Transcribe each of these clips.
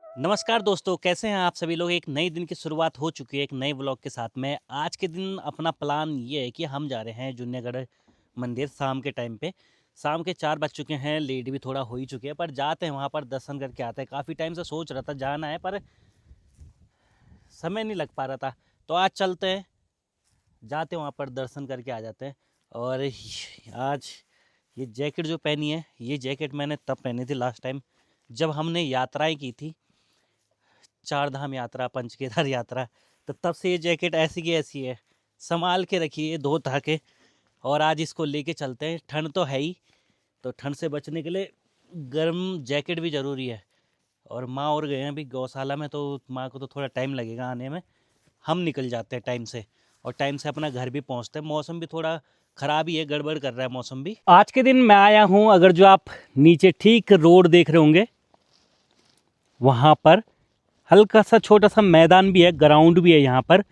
नमस्कार दोस्तों, कैसे हैं आप सभी लोग। एक नई दिन की शुरुआत हो चुकी है एक नए व्लॉग के साथ में। आज के दिन अपना प्लान ये है कि हम जा रहे हैं जूनागढ़ मंदिर शाम के टाइम पे। शाम के 4 बज चुके हैं, लेट भी थोड़ा हो ही चुके हैं, पर जाते हैं वहाँ पर दर्शन करके आते हैं। काफ़ी टाइम से सोच रहा था जाना है, पर समय नहीं लग पा रहा था। तो आज चलते हैं, जाते हैं वहाँ पर दर्शन करके आ जाते हैं। और आज ये जैकेट जो पहनी है, ये जैकेट मैंने तब पहनी थी लास्ट टाइम जब हमने यात्राएँ की थी, 4 धाम यात्रा, पंचकेदार यात्रा। तो तब से ये जैकेट ऐसी की ऐसी है, संभाल के रखी है धो धा के। और आज इसको लेके चलते हैं। ठंड तो है ही, तो ठंड से बचने के लिए गर्म जैकेट भी ज़रूरी है। और माँ और गए हैं अभी गौशाला में, तो माँ को तो थोड़ा टाइम लगेगा आने में। हम निकल जाते हैं टाइम से, और टाइम से अपना घर भी पहुँचते हैं। मौसम भी थोड़ा ख़राब ही है, गड़बड़ कर रहा है मौसम भी। आज के दिन मैं आया हूँ, अगर जो आप नीचे ठीक रोड देख रहे होंगे, वहाँ पर हल्का सा छोटा सा मैदान भी है, ग्राउंड भी है यहाँ पर।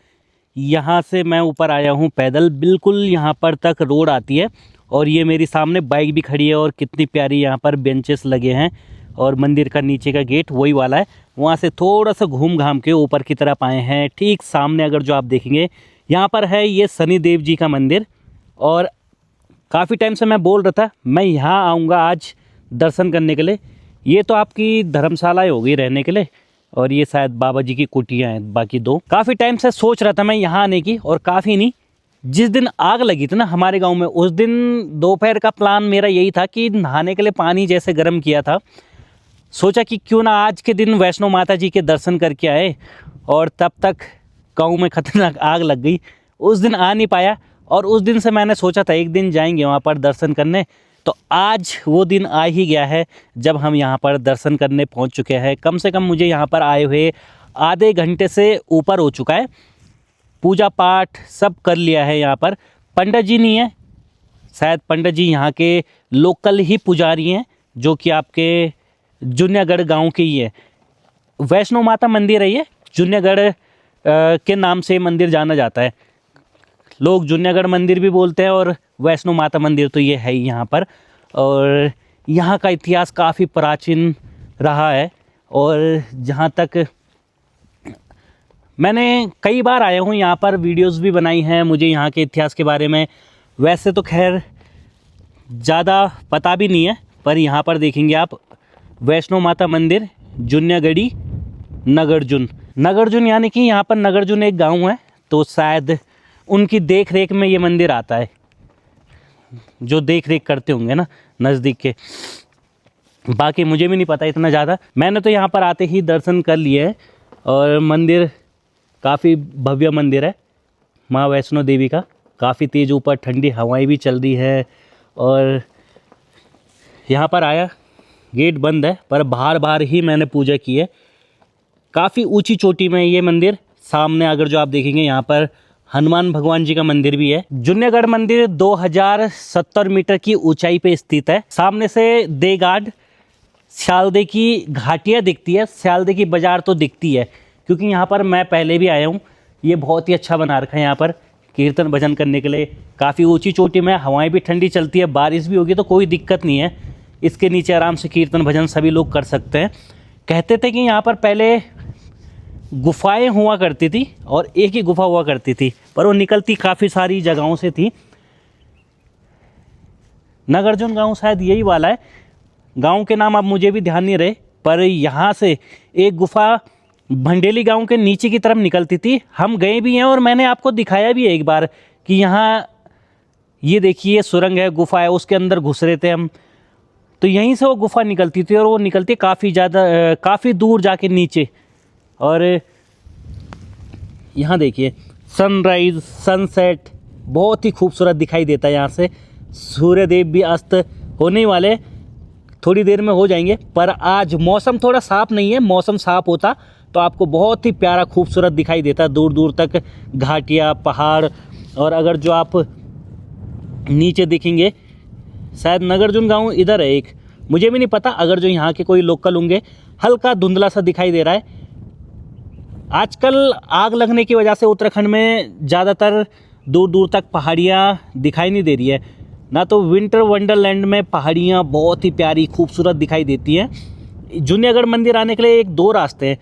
यहाँ से मैं ऊपर आया हूँ पैदल, बिल्कुल यहाँ पर तक रोड आती है। और ये मेरी सामने बाइक भी खड़ी है, और कितनी प्यारी यहाँ पर बेंचेस लगे हैं। और मंदिर का नीचे का गेट वही वाला है। वहाँ से थोड़ा सा घूम घाम के ऊपर की तरफ आए हैं। ठीक सामने अगर जो आप देखेंगे, यहाँ पर है ये शनिदेव जी का मंदिर। और काफ़ी टाइम से मैं बोल रहा था मैं यहाँ आऊँगा आज दर्शन करने के लिए। ये तो आपकी धर्मशाला होगी रहने के लिए, और ये शायद बाबा जी की कुटियाँ हैं बाकी दो। काफ़ी टाइम से सोच रहा था मैं यहाँ आने की, और काफ़ी नहीं, जिस दिन आग लगी थी ना हमारे गांव में, उस दिन दोपहर का प्लान मेरा यही था कि नहाने के लिए पानी जैसे गर्म किया था, सोचा कि क्यों ना आज के दिन वैष्णो माता जी के दर्शन करके आए। और तब तक गाँव में खतरनाक आग लग गई, उस दिन आ नहीं पाया। और उस दिन से मैंने सोचा था एक दिन जाएंगे वहाँ पर दर्शन करने। तो आज वो दिन आ ही गया है जब हम यहाँ पर दर्शन करने पहुँच चुके हैं। कम से कम मुझे यहाँ पर आए हुए आधे घंटे से ऊपर हो चुका है। पूजा पाठ सब कर लिया है। यहाँ पर पंडित जी नहीं है, शायद पंडित जी यहाँ के लोकल ही पुजारी हैं, जो कि आपके जूनागढ़ गांव के ही है। वैष्णो माता मंदिर है ये, जूनागढ़ के नाम से मंदिर जाना जाता है। लोग जूनागढ़ मंदिर भी बोलते हैं, और वैष्णो माता मंदिर तो ये है ही यहाँ पर। और यहाँ का इतिहास काफ़ी प्राचीन रहा है। और जहाँ तक मैंने कई बार आया हूँ यहाँ पर, वीडियोस भी बनाई हैं मुझे यहाँ के इतिहास के बारे में। वैसे तो खैर ज़्यादा पता भी नहीं है, पर यहाँ पर देखेंगे आप, वैष्णो माता मंदिर जूनागढ़ी नगरजुन। नगरजुन यानी कि यहाँ पर नगरजुन एक गांव है, तो शायद उनकी देख रेख में ये मंदिर आता है, जो देख रेख करते होंगे ना नज़दीक के। बाकी मुझे भी नहीं पता इतना ज़्यादा। मैंने तो यहाँ पर आते ही दर्शन कर लिए हैं। और मंदिर काफ़ी भव्य मंदिर है माँ वैष्णो देवी का। काफ़ी तेज़ ऊपर ठंडी हवाएं भी चल रही है। और यहाँ पर आया, गेट बंद है, पर बाहर बाहर ही मैंने पूजा की है। काफ़ी ऊंची चोटी में ये मंदिर। सामने अगर जो आप देखेंगे, यहाँ पर हनुमान भगवान जी का मंदिर भी है। जूनागढ़ मंदिर 2070 मीटर की ऊंचाई पे स्थित है। सामने से देगाड स्यालदे की घाटियाँ दिखती है, स्यालदे की बाज़ार तो दिखती है, क्योंकि यहाँ पर मैं पहले भी आया हूँ। ये बहुत ही अच्छा बना रखा है यहाँ पर कीर्तन भजन करने के लिए। काफ़ी ऊंची चोटी में, हवाएं भी ठंडी चलती है, बारिश भी होगी तो कोई दिक्कत नहीं है। इसके नीचे आराम से कीर्तन भजन सभी लोग कर सकते हैं। कहते थे कि यहाँ पर पहले गुफाएं हुआ करती थी, और एक ही गुफा हुआ करती थी, पर वो निकलती काफ़ी सारी जगहों से थी। नगरजुन गांव शायद यही वाला है। गांव के नाम अब मुझे भी ध्यान नहीं रहे, पर यहाँ से एक गुफा भंडेली गांव के नीचे की तरफ निकलती थी। हम गए भी हैं, और मैंने आपको दिखाया भी है एक बार कि यहाँ ये देखिए सुरंग है, गुफा है, उसके अंदर घुस रहे थे हम। तो यहीं से वो गुफा निकलती थी, और वो निकलती काफ़ी दूर जाके नीचे। और यहाँ देखिए सनराइज़ सनसेट बहुत ही खूबसूरत दिखाई देता है यहाँ से। सूर्यदेव भी अस्त होने वाले, थोड़ी देर में हो जाएंगे। पर आज मौसम थोड़ा साफ़ नहीं है, मौसम साफ़ होता तो आपको बहुत ही प्यारा खूबसूरत दिखाई देता, दूर दूर तक घाटियाँ, पहाड़। और अगर जो आप नीचे देखेंगे, शायद नगरजुन गांव इधर है एक, मुझे भी नहीं पता। अगर जो यहाँ के कोई लोकल होंगे, हल्का धुंधला सा दिखाई दे रहा है। आजकल आग लगने की वजह से उत्तराखंड में ज़्यादातर दूर दूर तक पहाड़ियाँ दिखाई नहीं दे रही है ना। तो विंटर वंडरलैंड में पहाड़ियाँ बहुत ही प्यारी खूबसूरत दिखाई देती हैं, जूनियागढ़ मंदिर आने के लिए एक दो रास्ते हैं।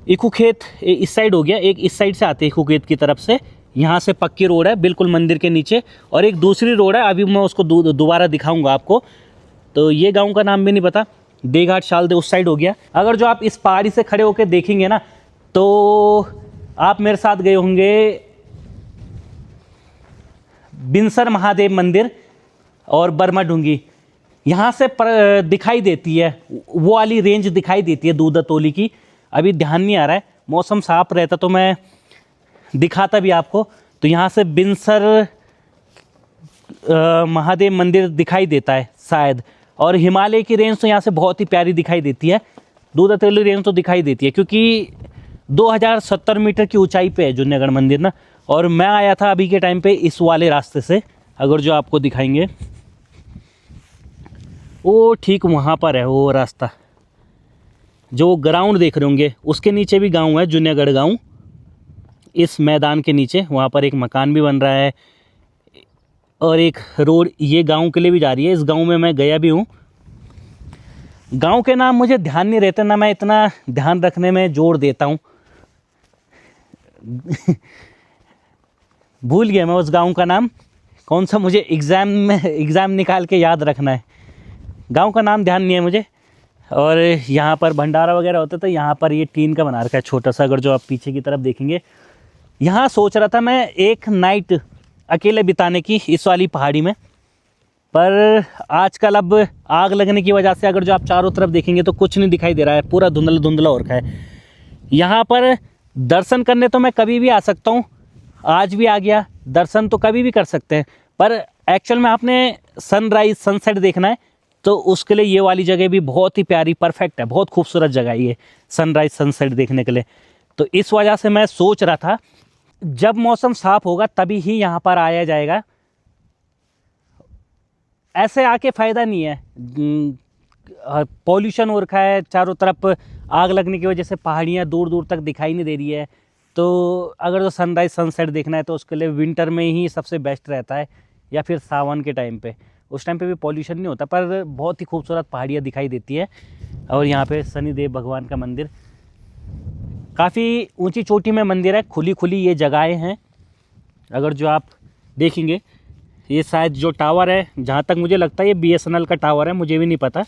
इखू खेत इस साइड हो गया, एक इस साइड से आते हैं इखू खेत की तरफ से, यहाँ से पक्की रोड है बिल्कुल मंदिर के नीचे, और एक दूसरी रोड है, अभी मैं उसको दोबारा दिखाऊंगा आपको। तो ये गांव का नाम भी नहीं पता, देघाट शालदे उस साइड हो गया। अगर जो आप इस पहाड़ी से खड़े होकर देखेंगे ना, तो आप मेरे साथ गए होंगे बिनसर महादेव मंदिर और बर्मा ढूंगी, यहाँ से दिखाई देती है, वो वाली रेंज दिखाई देती है दूधातोली की। अभी ध्यान नहीं आ रहा है, मौसम साफ रहता तो मैं दिखाता भी आपको। तो यहाँ से बिनसर महादेव मंदिर दिखाई देता है शायद, और हिमालय की रेंज तो यहाँ से बहुत ही प्यारी दिखाई देती है। दूधातोली रेंज तो दिखाई देती है क्योंकि 2070 मीटर की ऊंचाई पे है जूनियागढ़ मंदिर ना। और मैं आया था अभी के टाइम पे इस वाले रास्ते से, अगर जो आपको दिखाएंगे वो ठीक वहाँ पर है वो रास्ता, जो ग्राउंड देख रहे होंगे उसके नीचे भी गांव है जूनियागढ़ गांव। इस मैदान के नीचे वहाँ पर एक मकान भी बन रहा है, और एक रोड ये गांव के लिए भी जा रही है। इस गांव में मैं गया भी हूँ। गांव के नाम मुझे ध्यान नहीं रहते ना, मैं इतना ध्यान रखने में जोर देता हूँ भूल गया मैं उस गांव का नाम कौन सा, मुझे एग्ज़ाम निकाल के याद रखना है। गांव का नाम ध्यान नहीं है मुझे। और यहाँ पर भंडारा वगैरह होता, तो यहाँ पर ये टीन का बना रखा है छोटा सा, अगर जो आप पीछे की तरफ देखेंगे। यहाँ सोच रहा था मैं एक नाइट अकेले बिताने की इस वाली पहाड़ी में, पर आजकल अब आग लगने की वजह से अगर जो आप चारों तरफ देखेंगे तो कुछ नहीं दिखाई दे रहा है, पूरा धुंधला धुंधला हो रखा है। यहाँ पर दर्शन करने तो मैं कभी भी आ सकता हूँ, आज भी आ गया, दर्शन तो कभी भी कर सकते हैं, पर एक्चुअल में आपने सनराइज सनसेट देखना है तो उसके लिए ये वाली जगह भी बहुत ही प्यारी परफेक्ट है, बहुत खूबसूरत जगह है ये सनराइज सनसेट देखने के लिए। तो इस वजह से मैं सोच रहा था जब मौसम साफ होगा तभी ही यहाँ पर आया जाएगा, ऐसे आके फ़ायदा नहीं है। पॉल्यूशन हो रखा है चारों तरफ, आग लगने की वजह से पहाड़ियाँ दूर दूर तक दिखाई नहीं दे रही है। तो अगर जो सनराइज़ सनसेट देखना है तो उसके लिए विंटर में ही सबसे बेस्ट रहता है, या फिर सावन के टाइम पे, उस टाइम पे भी पॉल्यूशन नहीं होता, पर बहुत ही खूबसूरत पहाड़ियाँ दिखाई देती है। और यहाँ पे शनिदेव भगवान का मंदिर, काफ़ी ऊंची चोटी में मंदिर है, खुली खुली ये जगहें हैं। अगर जो आप देखेंगे ये शायद जो टावर है, जहाँ तक मुझे लगता है ये BSNL का टावर है, मुझे भी नहीं पता,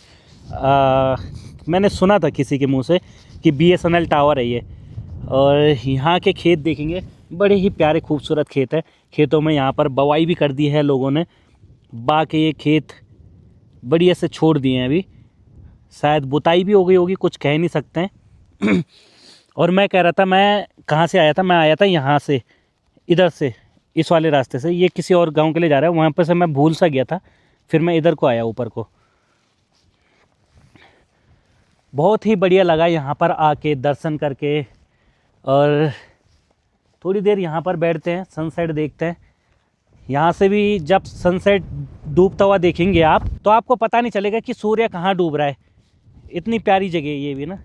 मैंने सुना था किसी के मुंह से कि BSNL टावर है ये। और यहाँ के खेत देखेंगे, बड़े ही प्यारे खूबसूरत खेत है। खेतों में यहाँ पर बवाई भी कर दी है लोगों ने, बाकी ये खेत बढ़िया से छोड़ दिए हैं, अभी शायद बुताई भी हो गई होगी, कुछ कह नहीं सकते हैं। और मैं कह रहा था, मैं कहाँ से आया था, मैं आया था यहाँ से, इधर से, इस वाले रास्ते से। ये किसी और गांव के लिए जा रहा है, वहाँ पर से मैं भूल सा गया था, फिर मैं इधर को आया ऊपर को। बहुत ही बढ़िया लगा यहाँ पर आके दर्शन करके, और थोड़ी देर यहाँ पर बैठते हैं, सनसेट देखते हैं। यहाँ से भी जब सनसेट डूबता हुआ देखेंगे आप, तो आपको पता नहीं चलेगा कि सूर्य कहाँ डूब रहा है। इतनी प्यारी जगह है ये भी ना।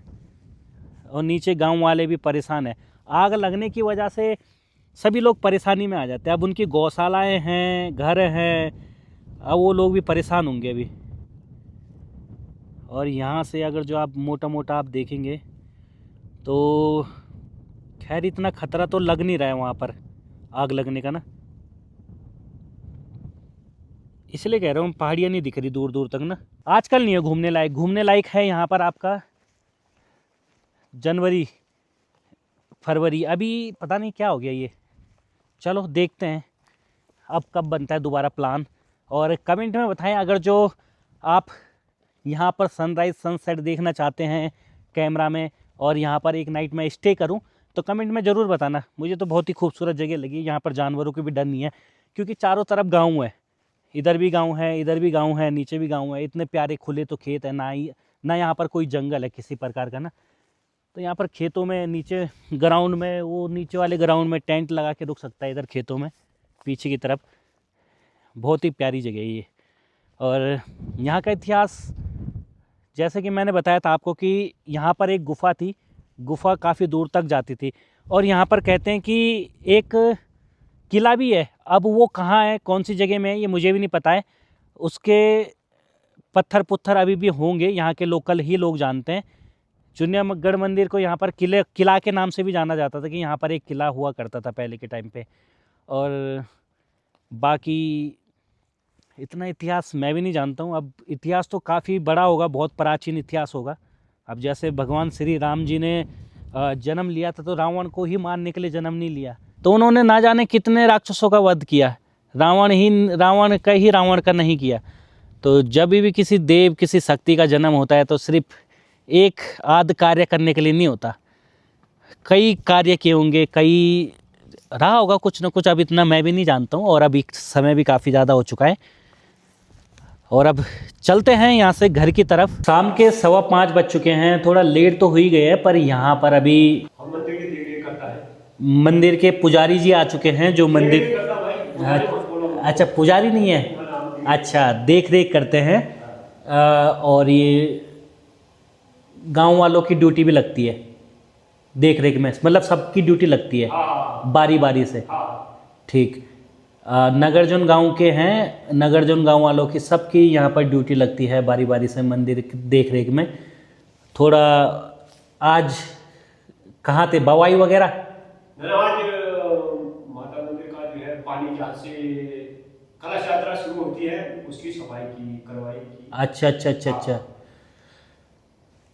और नीचे गांव वाले भी परेशान है, आग लगने की वजह से सभी लोग परेशानी में आ जाते हैं। अब उनकी गौशालाएं हैं, घर हैं, अब वो लोग भी परेशान होंगे अभी। और यहाँ से अगर जो आप मोटा मोटा आप देखेंगे तो खैर इतना ख़तरा तो लग नहीं रहा है वहाँ पर आग लगने का ना, इसलिए कह रहा हूँ पहाड़ियाँ नहीं दिख रही दूर दूर तक ना। आजकल नहीं है घूमने लायक, घूमने लायक है यहाँ पर आपका जनवरी फरवरी, अभी पता नहीं क्या हो गया ये। चलो देखते हैं अब कब बनता है दोबारा प्लान, और कमेंट में बताएं अगर जो आप यहाँ पर सनराइज़ सनसेट देखना चाहते हैं कैमरा में, और यहाँ पर एक नाइट में स्टे करूँ, तो कमेंट में ज़रूर बताना। मुझे तो बहुत ही खूबसूरत जगह लगी, यहाँ पर जानवरों की भी डर नहीं है, क्योंकि चारों तरफ गाँव है, इधर भी गाँव है, इधर भी गाँव है, नीचे भी गाँव है, इतने प्यारे खुले तो खेत है ना यहाँ पर कोई जंगल है किसी प्रकार का ना। तो यहाँ पर खेतों में नीचे ग्राउंड में, वो नीचे वाले ग्राउंड में टेंट लगा के रुक सकता है, इधर खेतों में पीछे की तरफ। बहुत ही प्यारी जगह है ये। और यहाँ का इतिहास, जैसे कि मैंने बताया था आपको कि यहाँ पर एक गुफ़ा थी, गुफ़ा काफ़ी दूर तक जाती थी, और यहाँ पर कहते हैं कि एक किला भी है। अब वो कहाँ है, कौन सी जगह में है, ये मुझे भी नहीं पता है। उसके पत्थर पुत्थर अभी भी होंगे, यहाँ के लोकल ही लोग जानते हैं। जूनियागढ़ मंदिर को यहाँ पर किला के नाम से भी जाना जाता था कि यहाँ पर एक किला हुआ करता था पहले के टाइम पे। और बाकी इतना इतिहास मैं भी नहीं जानता हूँ। अब इतिहास तो काफ़ी बड़ा होगा, बहुत प्राचीन इतिहास होगा। अब जैसे भगवान श्री राम जी ने जन्म लिया था तो रावण को ही मारने के लिए जन्म नहीं लिया, तो उन्होंने ना जाने कितने राक्षसों का वध किया, रावण का नहीं किया। तो जब भी किसी देव किसी शक्ति का जन्म होता है तो सिर्फ एक आध कार्य करने के लिए नहीं होता, कई कार्य किए होंगे, कई रहा होगा कुछ ना कुछ। अब इतना मैं भी नहीं जानता हूँ और अभी समय भी काफ़ी ज़्यादा हो चुका है और अब चलते हैं यहाँ से घर की तरफ। शाम के 5:15 बज चुके हैं, थोड़ा लेट तो हो ही गए हैं, पर यहाँ पर अभी मंदिर के पुजारी जी आ चुके हैं जो मंदिर, अच्छा पुजारी नहीं है, अच्छा देख रेख करते हैं। और ये गांव वालों की ड्यूटी भी लगती है देख रेख में, मतलब सबकी ड्यूटी लगती है बारी बारी से, ठीक। नगरजन गांव के हैं, नगरजन गांव वालों की सबकी यहाँ पर ड्यूटी लगती है बारी बारी से मंदिर की देख रेख में। थोड़ा आज कहाँ थे बवाई वगैरह? आज माता मंदिर का जो है पानी जहाँ से कलश यात्रा शुरू होती है उसकी सफाई की करवाई की। अच्छा अच्छा अच्छा अच्छा,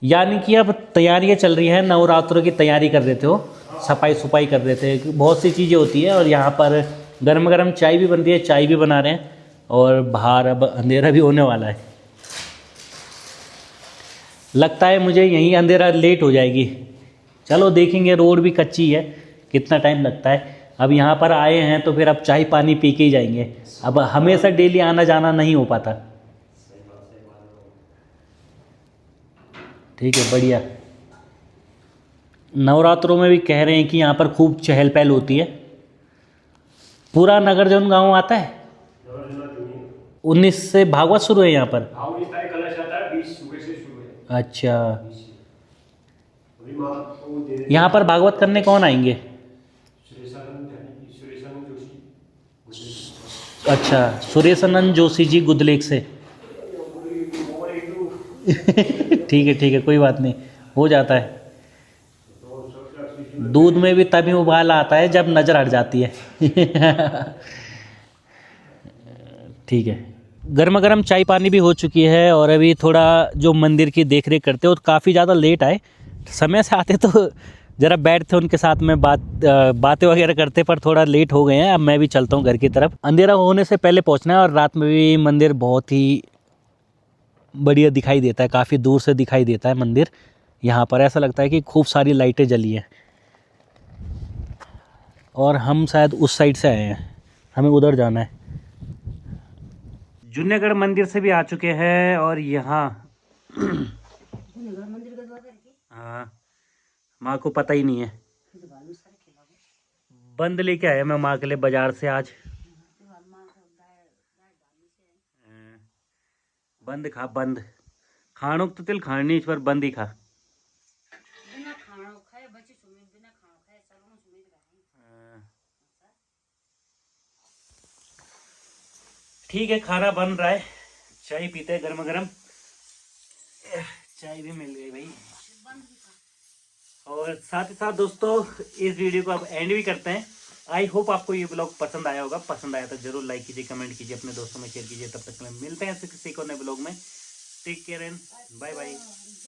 यानी कि अब तैयारियां चल रही हैं, नवरात्रों की तैयारी कर रहे थे, हो सफाई सफाई कर रहे थे, बहुत सी चीज़ें होती हैं। और यहाँ पर गर्म गर्म चाय भी बन रही है, चाय भी बना रहे हैं और बाहर अब अंधेरा भी होने वाला है। लगता है मुझे यहीं अंधेरा लेट हो जाएगी, चलो देखेंगे, रोड भी कच्ची है, कितना टाइम लगता है। अब यहाँ पर आए हैं तो फिर अब चाय पानी पी के ही जाएंगे, अब हमेशा डेली आना जाना नहीं हो पाता। ठीक है, बढ़िया। नवरात्रों में भी कह रहे हैं कि यहाँ पर खूब चहल पहल होती है। पूरा नगरजन गांव आता है। 19 से भागवत शुरू है यहाँ पर। कलश आता है 20 सुबह से शुरू है। अच्छा, यहाँ पर भागवत करने कौन आएंगे? अच्छा, सुरेशानंद जोशी जी गुदलेख से। ठीक है, कोई बात नहीं, हो जाता है। दूध में भी तभी उबाल आता है जब नज़र हट जाती है। ठीक है, गर्मा गर्म चाय पानी भी हो चुकी है और अभी थोड़ा जो मंदिर की देख रेख करते हो, काफ़ी ज़्यादा लेट आए, समय से आते तो ज़रा बैठते उनके साथ में बातें वगैरह करते, पर थोड़ा लेट हो गए हैं। अब मैं भी चलता हूँ घर की तरफ, अंधेरा होने से पहले पहुँचना है। और रात में भी मंदिर बहुत ही बढ़िया दिखाई देता है, काफ़ी दूर से दिखाई देता है मंदिर। यहाँ पर ऐसा लगता है कि खूब सारी लाइटें जली हैं। और हम शायद उस साइड से आए हैं, हमें उधर जाना है। जूनियागढ़ मंदिर से भी आ चुके हैं और यहाँ हाँ, माँ को पता ही नहीं है, बंद लेके आया मैं माँ के लिए बाजार से आज। बंद खा, बंद खानों तो तिल खानी, इस पर बंद ही खा। ठीक है, खाना बन रहा है, चाय पीते हैं गर्मा गर्म। चाय भी मिल गई भाई। और साथ ही साथ दोस्तों इस वीडियो को अब एंड भी करते हैं। आई होप आपको ये ब्लॉग पसंद आया होगा, पसंद आया तो जरूर लाइक कीजिए, कमेंट कीजिए, अपने दोस्तों में शेयर कीजिए। तब तक मिलते हैं किसी को नए ब्लॉग में। Take care and bye bye.